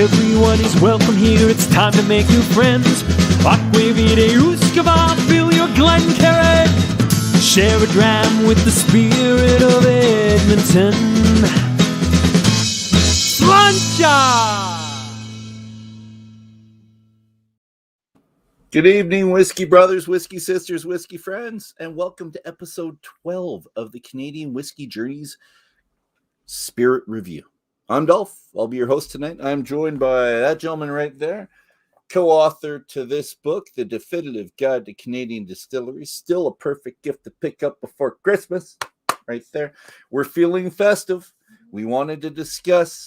Everyone is welcome here, it's time to make new friends. Fill your Glencairn. Share a dram with the spirit of Edmonton. Slancha! Good evening, Whiskey Brothers, Whiskey Sisters, Whiskey Friends, and welcome to episode 12 of the Canadian Whisky Journey's Spirit Review. I'm Dolph. I'll be your host tonight. I'm joined by that gentleman right there, co-author to this book, The Definitive Guide to Canadian Distilleries. Still a perfect gift to pick up before Christmas, right there. We're feeling festive. We wanted to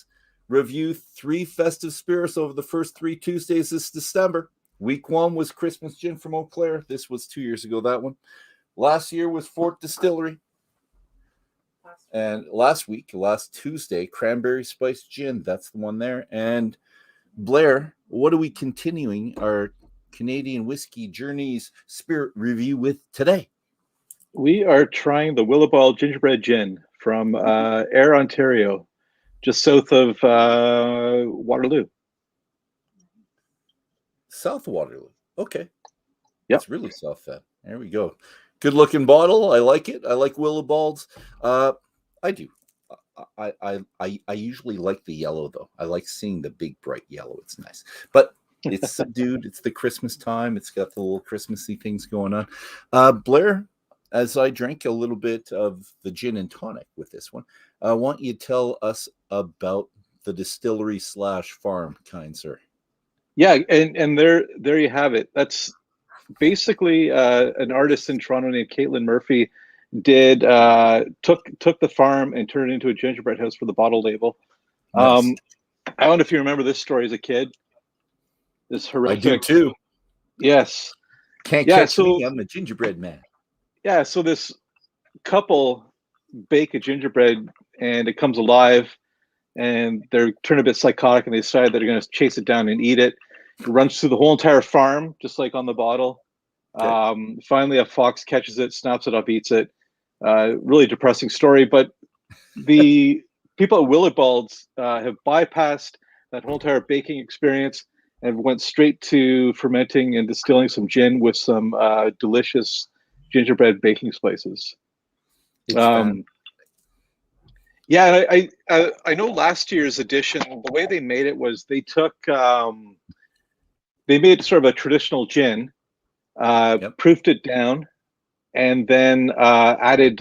review 3 festive spirits over the first 3 Tuesdays this December. Week 1 was Christmas Gin from Eau Claire. This was 2 years ago, that one. Last year was Fort Distillery. And last Tuesday, Cranberry Spice Gin. That's the one there. And Blair, what are we continuing our Canadian Whisky Journey's Spirit Review with today? We are trying the Willibald Gingerbread Gin from Ayr, Ontario, just south of Waterloo. South Waterloo. Okay. Yep. It's really south then. There we go. Good looking bottle. I like it. I like Willibald's. I do. I usually like the yellow though. I like seeing the big bright yellow. It's nice. But it's subdued. It's the Christmas time. It's got the little Christmassy things going on. Blair, as I drank a little bit of the gin and tonic with this one, I want you to tell us about the distillery / farm, kind sir. Yeah, and there you have it. That's basically an artist in Toronto named Caitlin Murphy took the farm and turned it into a gingerbread house for the bottle label. Nice. I don't know if you remember this story as a kid. This horrific. I do too. Yes. Can't catch me. I'm a gingerbread man. Yeah. So this couple bake a gingerbread and it comes alive, and they're turned a bit psychotic, and they decide that they're going to chase it down and eat it. It runs through the whole entire farm, just like on the bottle. Okay. Finally, a fox catches it, snaps it up, eats it. Really depressing story. But the people at Willibald's have bypassed that whole entire baking experience and went straight to fermenting and distilling some gin with some delicious gingerbread baking spices. Yeah, I know last year's edition, the way they made it was they took they made sort of a traditional gin, proofed it down, and then added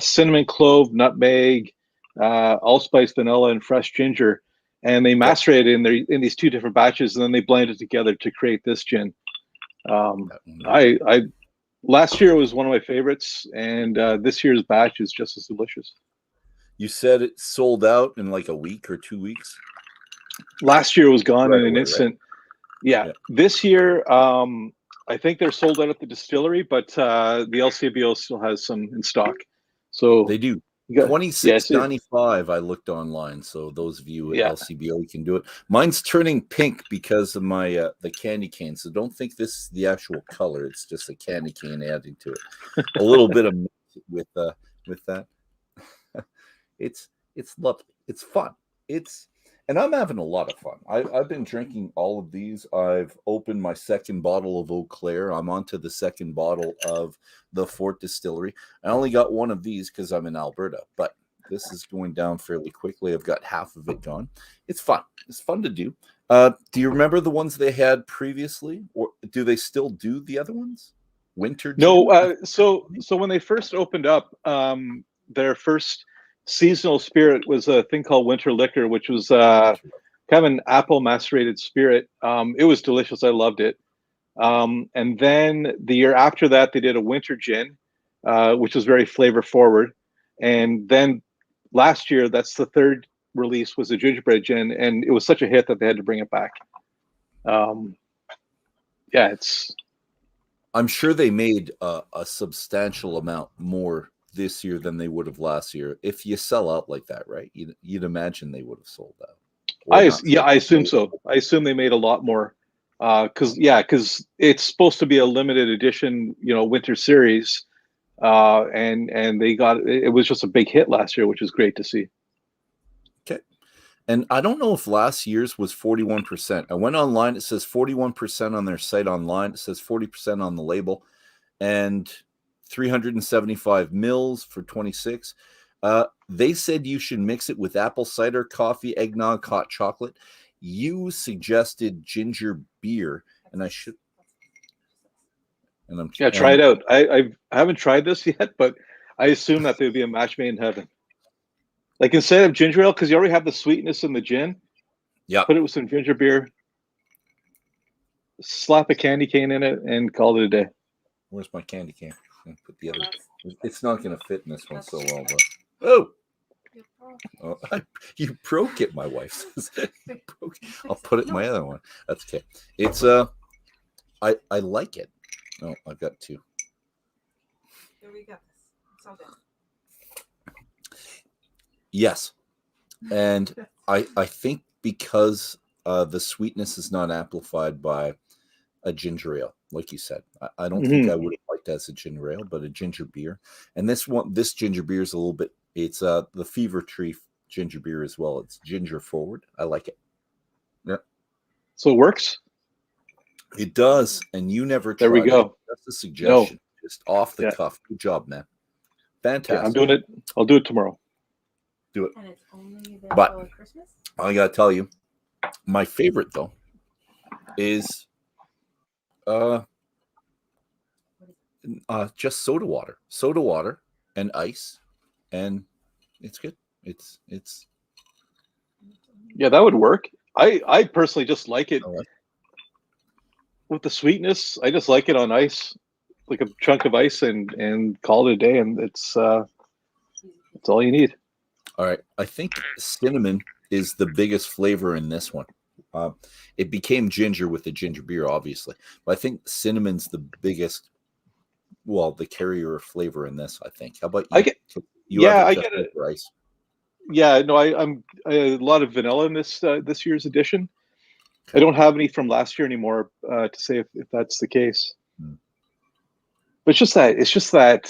cinnamon, clove, nutmeg, allspice, vanilla, and fresh ginger, and they macerated in these 2 different batches, and then they blended together to create this gin. Last year was one of my favorites, and this year's batch is just as delicious. You said it sold out in like a week or 2 weeks? Last year was gone in an instant. Right? Yeah. This year, I think they're sold out at the distillery, but the LCBO still has some in stock. So they do. $26.95. I looked online, so those of you at LCBO, you can do it. Mine's turning pink because of my the candy cane. So don't think this is the actual color. It's just a candy cane adding to it. A little bit of with that. It's lovely. It's fun. And I'm having a lot of fun. I've been drinking all of these. I've opened my second bottle of Eau Claire. I'm on to the second bottle of the Fort Distillery. I only got one of these because I'm in Alberta, but this is going down fairly quickly. I've got half of it gone. It's fun. It's fun to do. Do you remember the ones they had previously, or do they still do the other ones? Winter gin? No. So when they first opened up, their first seasonal spirit was a thing called Winter Liquor, which was kind of an apple macerated spirit. It was delicious. I loved it. And then the year after that, they did a winter gin, which was very flavor forward. And then last year, that's the third release, was a gingerbread gin, and it was such a hit that they had to bring it back. I'm sure they made a substantial amount more this year than they would have last year. If you sell out like that, right? You'd imagine they would have sold out. I assume so. I assume they made a lot more. Because it's supposed to be a limited edition, winter series, and they got it was just a big hit last year, which is great to see. Okay, And I don't know if last year's was 41%. I went online, it says 41% on their site online. It says 40% on the label, and 375 mils for 26. They said you should mix it with apple cider, coffee, eggnog, hot chocolate. You suggested ginger beer, and I should. And try it out. I haven't tried this yet, but I assume that there'd be a match made in heaven. Like instead of ginger ale, because you already have the sweetness in the gin, put it with some ginger beer, slap a candy cane in it, and call it a day. Where's my candy cane? Put the other. It's not going to fit in this one so well, but you broke it. My wife says you broke it. I'll put it in my other one. That's okay. It's I like it. Oh, I've got two. Here we go. It's all good. Yes, and I think because the sweetness is not amplified by a ginger ale, like you said. I don't think I would have liked it as a ginger ale, but a ginger beer. And this ginger beer is a little bit. It's the Fever Tree ginger beer as well. It's ginger forward. I like it. Yeah. So it works. It does, and you never tried. There we go. It. That's a suggestion, just off the Yeah. cuff. Good job, man. Fantastic. Yeah, I'm doing it. I'll do it tomorrow. Do it. And it's only But available at Christmas? I gotta tell you, my favorite though is just soda water and ice, and it's good. It's Yeah, that would work. I personally just like it I like with the sweetness. I just like it on ice, like a chunk of ice, and call it a day. And it's all you need. All right. I think cinnamon is the biggest flavor in this one. It became ginger with the ginger beer, obviously, but I think cinnamon's the biggest. Well, the carrier of flavor in this, I think. How about you? I get it. Rice. Yeah, no, I'm a lot of vanilla in this year's edition. Okay. I don't have any from last year anymore to say if that's the case. But it's just that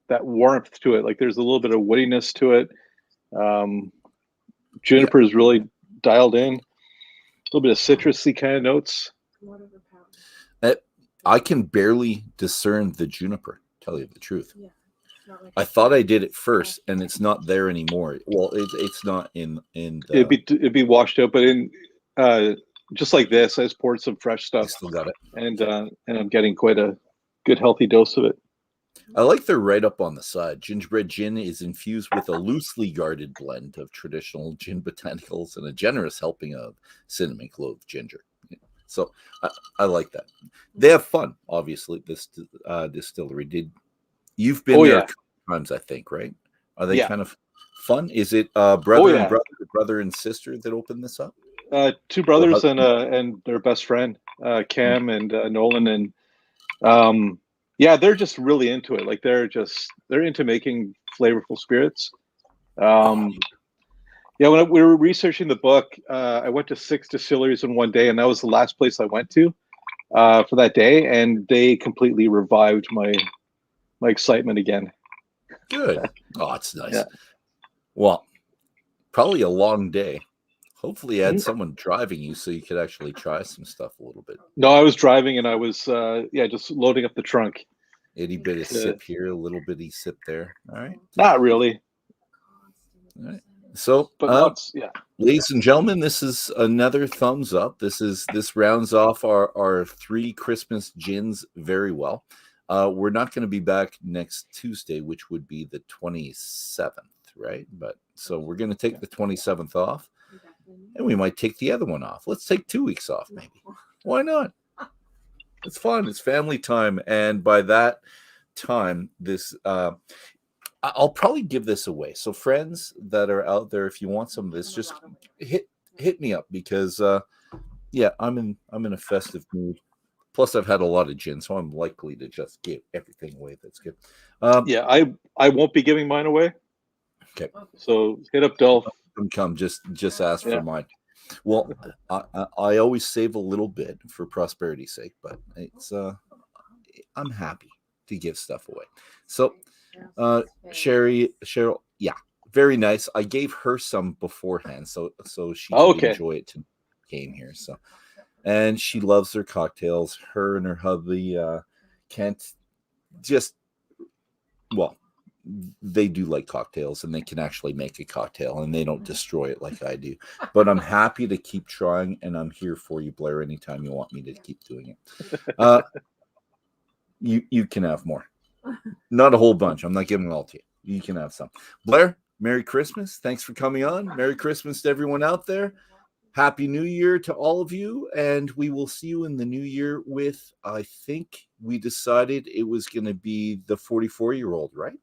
that warmth to it. Like there's a little bit of woodiness to it. Juniper is really dialed in. A little bit of citrusy kind of notes. I can barely discern the juniper, tell you the truth. Yeah. Like I thought I did it first, and it's not there anymore. Well, it's not in the... It'd be washed out, but in just like this, I just poured some fresh stuff. I still got it. And I'm getting quite a good healthy dose of it. I like they're right up on the side. Gingerbread gin is infused with a loosely guarded blend of traditional gin botanicals and a generous helping of cinnamon clove ginger. So I like that. They have fun, obviously. This distillery you've been there a couple times, I think, right? Are they kind of fun? Is it brother and sister that opened this up? Two brothers and their best friend, Cam and Nolan, and they're just really into it. Like they're into making flavorful spirits. When we were researching the book, I went to 6 distilleries in one day, and that was the last place I went to for that day, and they completely revived my excitement again. Good. Oh, it's nice. Yeah. Well, probably a long day. Hopefully you had someone driving you so you could actually try some stuff a little bit. No, I was driving, and I was just loading up the trunk. Itty bitty sip here, a little bitty sip there. All right. Not really. All right. So, ladies and gentlemen, this is another thumbs up. This rounds off our 3 Christmas gins very well. We're not going to be back next Tuesday, which would be the 27th, right? But so we're going to take the 27th off, and we might take the other one off. Let's take 2 weeks off, maybe. Why not? It's fun. It's family time, and by that time, this. I'll probably give this away. So friends that are out there, if you want some of this, just hit me up because I'm in a festive mood. Plus I've had a lot of gin, so I'm likely to just give everything away that's good. I won't be giving mine away. Okay. So hit up Dolph. Come just ask for mine. Well, I always save a little bit for prosperity's sake, but it's I'm happy to give stuff away. So Cheryl, very nice. I gave her some beforehand, so she could Okay. enjoy it to came here. So, and she loves her cocktails. Her and her hubby can't just they do like cocktails, and they can actually make a cocktail, and they don't destroy it like I do. But I'm happy to keep trying, and I'm here for you, Blair, anytime you want me to keep doing it. You can have more. Not a whole bunch. I'm not giving it all to you. You can have some. Blair, Merry Christmas. Thanks for coming on. Merry Christmas to everyone out there. Happy New Year to all of you. And we will see you in the new year with, I think we decided it was going to be the 44-year-old, right?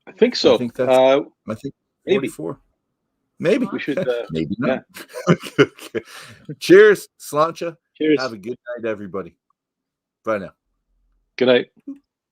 I think so. I think that's, I think 44. Maybe. We should. Maybe not. Yeah. Okay. Cheers, Slancha. Cheers. Have a good night, everybody. Bye now. Good night.